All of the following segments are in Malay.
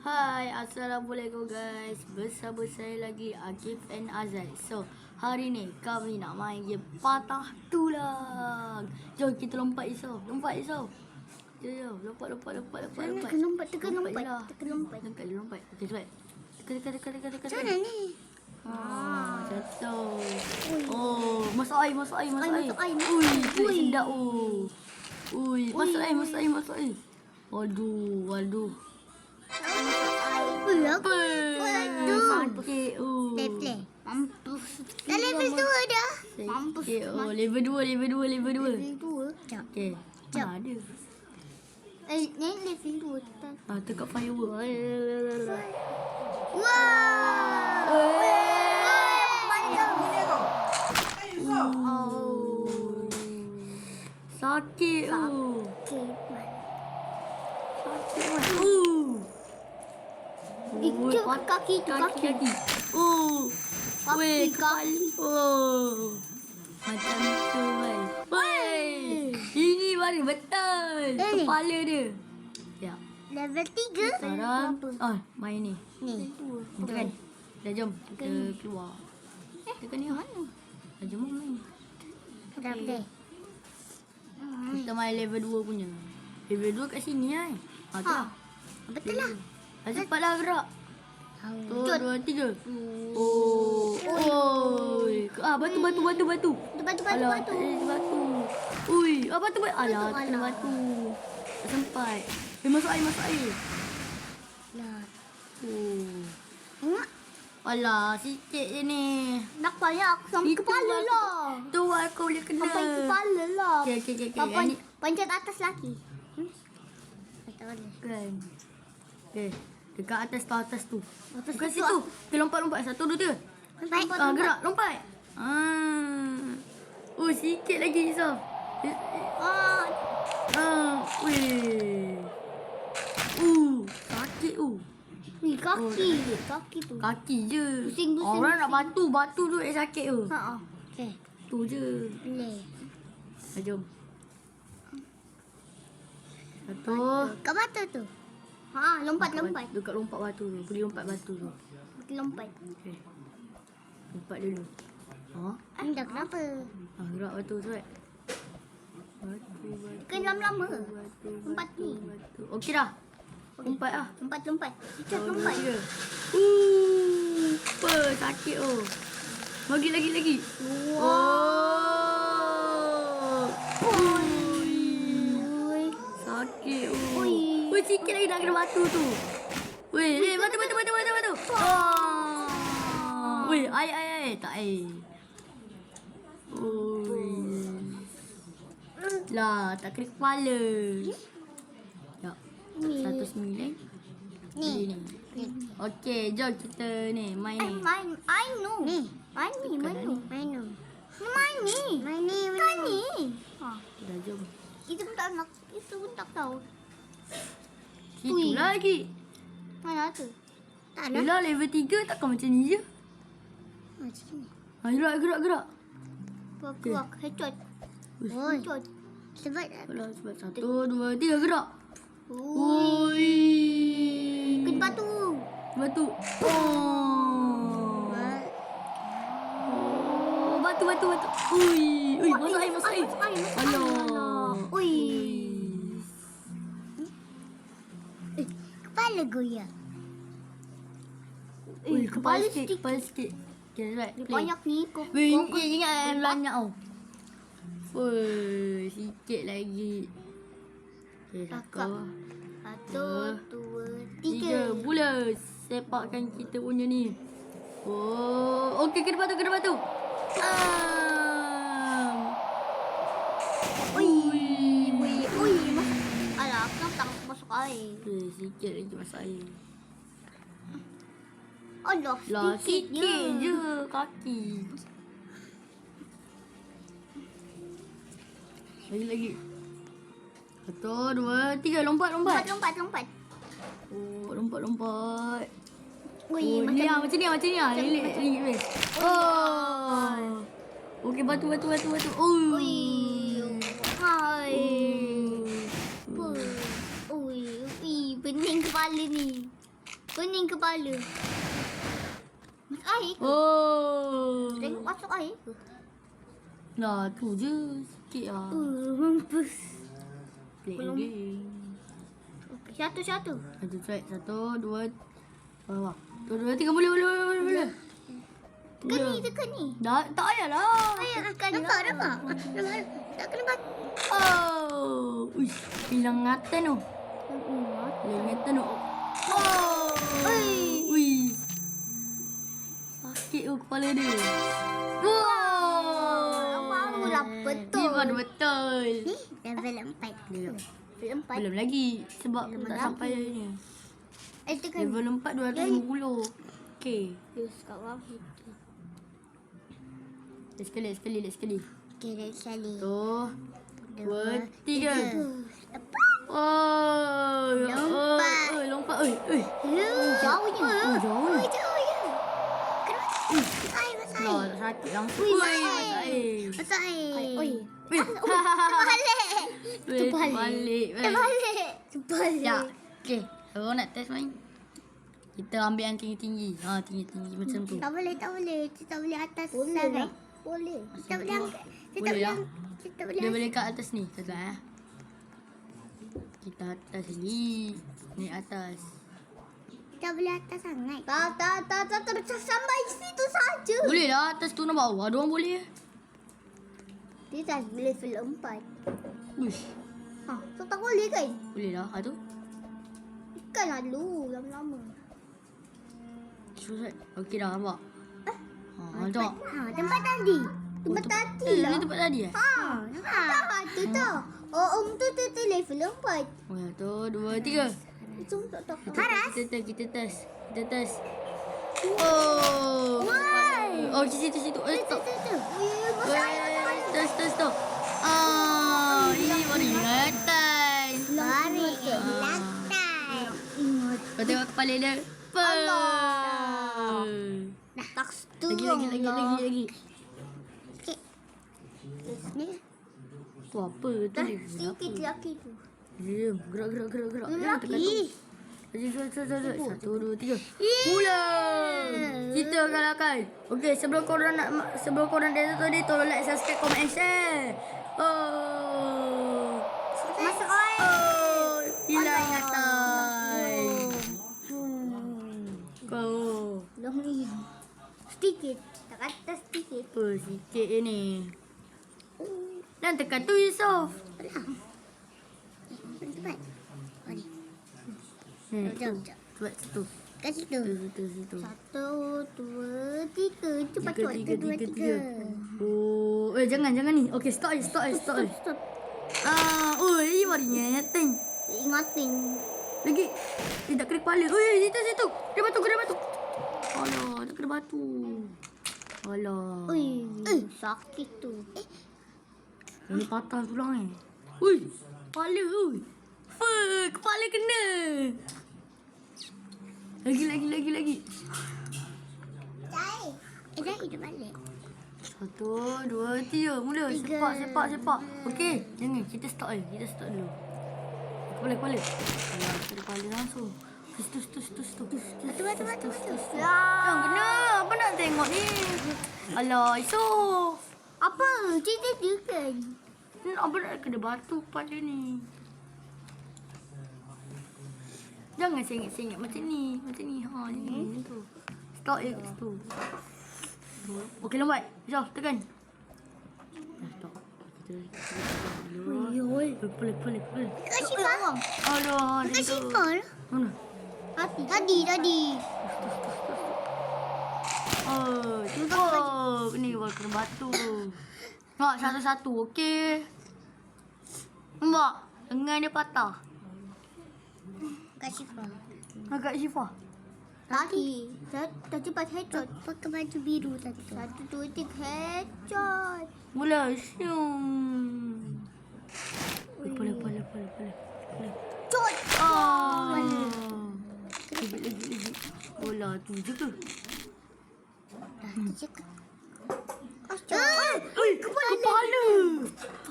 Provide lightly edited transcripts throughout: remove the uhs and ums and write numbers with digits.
Hai, Assalamualaikum guys. Bersama saya lagi Akif and Azal. So, hari ni kami nak main game patah tulang. Jom kita lompat Iso. Lompat Iso. Jom, lompat. Sana ke lompat, tekan lompat. Lompat. Okey, cepat. Tekan. Macam mana ni? Jatuh. Oh, masuk air. Masuk air. Ui, sedap Ui, masuk air. Waduh. Apa? Sakit. Play. Mampus. Dah level 2 dah. Mampus. Level 2. Level 2. Jap. Okey. Mana ada? Ni level 2. Tekak firework. Wah. Sakit. Itu kaki. Weh, kepala. Macam tu, weh. Ini baru betul. Kepala dia. Ya. Level 3. Sekarang, main ni. Ni. Tekan. Dah jom. Kita keluar. Tekan ni mana? Jom main. Dah play. Kita main level 2 punya. Level 2 kat sini kan? Betul lah. Cepatlah gerak. 1, 2, 3. Batu. Batu. Alah, tak ada batu. Ui, batu. Alah, tak ada batu. Tak sempat. Masuk air. Lah. Alah, sikit je ni. Nak payah aku sampai kepala lah. Tu aku boleh kena. Sampai kepala lah. Okay. Panjat atas lagi. Tak boleh. Kan. Okay. Dekat atas tu. Atas Bukan tu, situ. Kita lompat. 1, 2, 3. Lompat. Gerak, lompat. Sikit lagi Isa. Weh. Sakit Ni kaki. Kaki tu. Kaki je. Pusing. Orang nak batu tu yang sakit tu. Okey. Tu je. Boleh. Jom. Satu. Kat batu tu. Lompat. Dekat lompat batu tu. Pergi lompat batu tu. Lompat. Okey. Lompat dulu. Anda kenapa? Gerak batu tu kan. Batu. Kan lama-lama. Lompat ni. Okey dah. Lompat lah. Lompat. Kita lompat. Sakit Lagi. Sakit sikit lagi nak kena batu tu. Batu. Air. Tak air. Lah, tak kena kepala. Ya. 109. Ni. Okey, jom kita ni main ni. Main ni. Kan ni. Dah jom. Itu pun tak tahu. Itu lagi. Mana tu? Tak ada. Yelah, level 3 takkan macam ni je. Macam ni. Gerak. Buat headshot. Headshot. Sebab 1, 2, 3 gerak. Kena batu. Batu. Batu. Masuk air. Alah. Kepala goyang. Kepala sikit. Okay, right. Banyak ni. Ingat banyak sikit lagi. Okay, Kakak. 1, 2, 3. 3. Mula sepakkan kita punya ni. Okey, kena batu. Alah, aku tak masuk air. Sikit lagi masuk air. Alah, Sikit je kaki. Lagi. 1, 2, 3. Lompat. Lompat. Lompat. Macam ni. Lilit. Okey, batu. Hai. Pening kepala ni. Kuning kepala. Masuk air ke? Oh. Tengok masuk air ke? Nah, tu je. Sikit lah. Mampus. Pelik belum. lagi. Okey, satu-satu. Satu track. 1, 2. Bawah. 1, 2, 3. Boleh. Tekan ni. Dah, tak payahlah. Ayah tekan ni. Nampak. Tak kena batu. Oh. Uish. Hilang ingatan tu. Hilang ingatan tu. Oh. Uish. Sakit tu kepala dia. Wow. Baru lah betul. Ni baru betul. Ni level 4. Belum. Level 4. Belum lagi. Sebab Belum tak lagi. sampai ni. Tekan. Level 4 250. Okey. Terus kat bawah. Let's sekali. Okey, dah sekali. 1, 2, 3. Lepas. Oh. Lompat. Lompat. Jauhnya. Jauh ni. Jauhnya. Kena masuk air. Nah, sakit langsung. Ui, Masuk air. Masuk air. Ui. Terbalik. Terbalik. Ya. Okey. Kalau nak test main, kita ambil yang tinggi-tinggi. Tinggi-tinggi macam tu. Tak boleh. Kita tak boleh atas Boleh sangat. lah. Boleh. Kita boleh angkat. Boleh lah. Kita boleh Dia boleh kat atas ni. Sekejap Kita atas ni. Ni atas. Kita boleh atas sangat. Tak. Sampai situ saja. Boleh lah. Atas tu nak bawah. Ada orang boleh. Dia dah level 4. Uish. So tak boleh kan? Boleh lah. Tu. Kan lah dulu. Lama-lama. Susah. Okey dah nampak. Tengok. Tempat tadi. Tempat tadi lah. Ni tempat tadi Nampak tu tu. Oh, tu level 4. 1, 2, 3. Itu tak. Kita test. Oh. Oh, situ. Stop. Masuk air. Test tu. Ini baru ingatan. Lari ke belakang. Kau tengok kepala dia. Allah. Dah tak setuju. Lagi. Sikit. Ni. Tu apa tu? Dah sikit lagi tu. Diam. Gerak. Lagi. Satu, dua, tiga. Mula. Kita kalahkan. Okey, sebelum korang dah tadi, tolong like, subscribe, comment and share. Oh. Masuk air. Hilang ingatan. Kau. Belum ni. Sedikit. Tak kata sedikit. Apa sikit je ni. Dan tekan tu Yusof. Cepat. Mari. Jom. Cepat situ. Kat situ. Situ. 1, 2, 3. Cepat. 3. Oh, jangan ni. Okey, stop. Stop. Ini baru ingatan. Ingatin. Lagi. Tak kena kepala. Situ. Kena batu. Alah, tak kena batu. Alah. Sakit tu. Ini patah tulang kepala kepala kena. Lagi. Dah hidup balik. 1, 2, 3. Mula. Sepak. Okey. Jangan. Kita stop dulu. Kepala. Alah, kepala langsung. Situ. Batu. Jangan kena. Apa nak tengok ni? Alah, Isof. Apa? Cerita dia kan? Apa nak kena batu kepala ni? Jangan sengit-sengit macam ni. Macam tu. Stop je kat situ. Okey, lambat. Jom, tekan. Stop. Kepala. Kat Syifa. Alah, Kat Syifa lah. mana? Tadi. Ni baru kena batu. Nampak satu-satu, okey. Nampak? Lengan dia patah. Kat Syifa. Agak Syifa. Tadi cepat headshot. Pakai baju biru tadi. 1, 2, 3 headshot. Mula, syum. Kepala. Shot. Lagi. Bola tu je ke? Dah cakap. Kepala.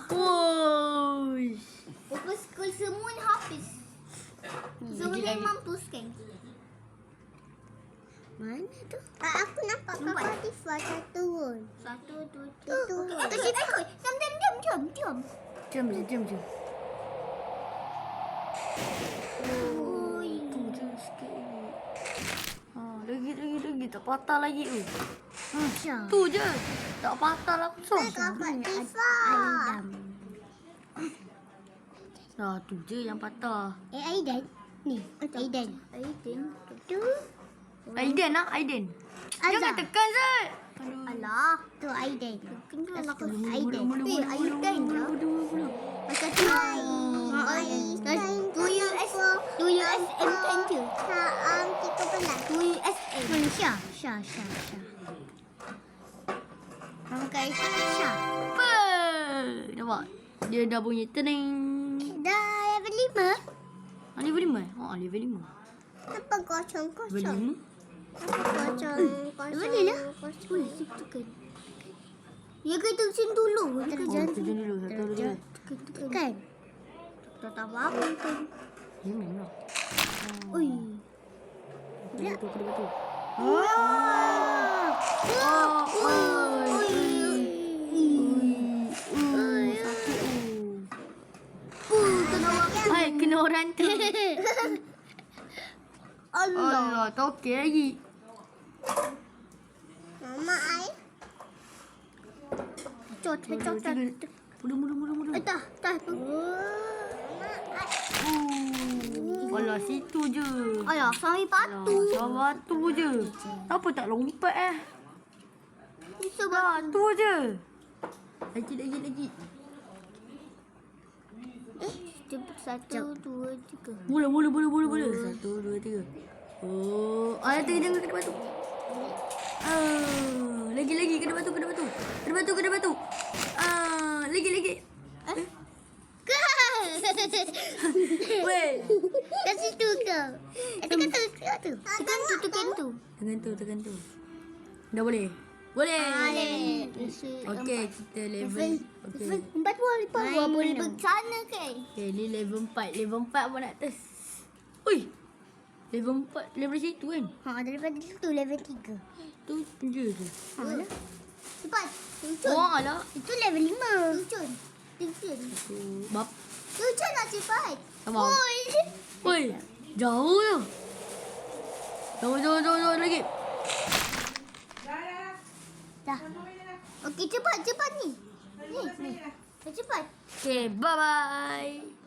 Woi. Lepas sekolah semua ni habis. Semua ni mampus kan? Mana tu? Aku nampak kakak Tifa satu pun. Satu, dua, tiga. Diam. Jom je. Ui. Tu je sikit lagi. Lagi. Tak patah lagi tu. Syah. Tu je. Tak patah lah kosong. Kakak Tifa. Tu je yang patah. Aidan. Ni, Aidan. Tu. Aiden lah, Aiden. Azhar. Jangan tekan, Zat. Alah, tu Aidan. Kenapa nak Aidan? Aidan lah. Macam tu. Tu USM kan je? 13. Tu USM. Syah. Nama Kak Aisyah Syah. Apa? Nampak? Dia dah bunyi teneng. Dah level 5. Level 5? Level 5. Apa kosong? Level 5? Boleh lah. Boleh, tekan. Ya ke tekan dulu? Tekan dulu. Satu dulu. Tekan. Tak tahu apa tu. Ya, memang. Ui. Kena betul. Kena orang tu. Allah, tokek lagi. Mama ai. Cot. Mula. Dah. Alah, situ je. Ayah, sampai batu. Batu je. Apa tak lompat Bisa batu. Tu je. Lagi. Satu, dua, tiga. Mula. 1, 2, 3. Oh, jangan kena batu. Lagi kena batu. Kena batu. Lagi. Weh. Kat situ kau. Tekan tu. Tekan tu. Dah boleh. Boleh. Okey, Kita level. Okey. 4 boleh pergi sana kan? Okey, ni level 4. Level 4 apa nak tes? Ui. Level 4, level situ kan? Daripada situ level 3. Tu je. Alah. Cepat. Tuncun. Alah. Itu level 5. Tuncun. Bap. Tuncun lah cepat. Abang. Oi. Jauh tu. Jauh lagi. Dah. Okey, cepat ni. Ni. Cepat. Okay, bye-bye.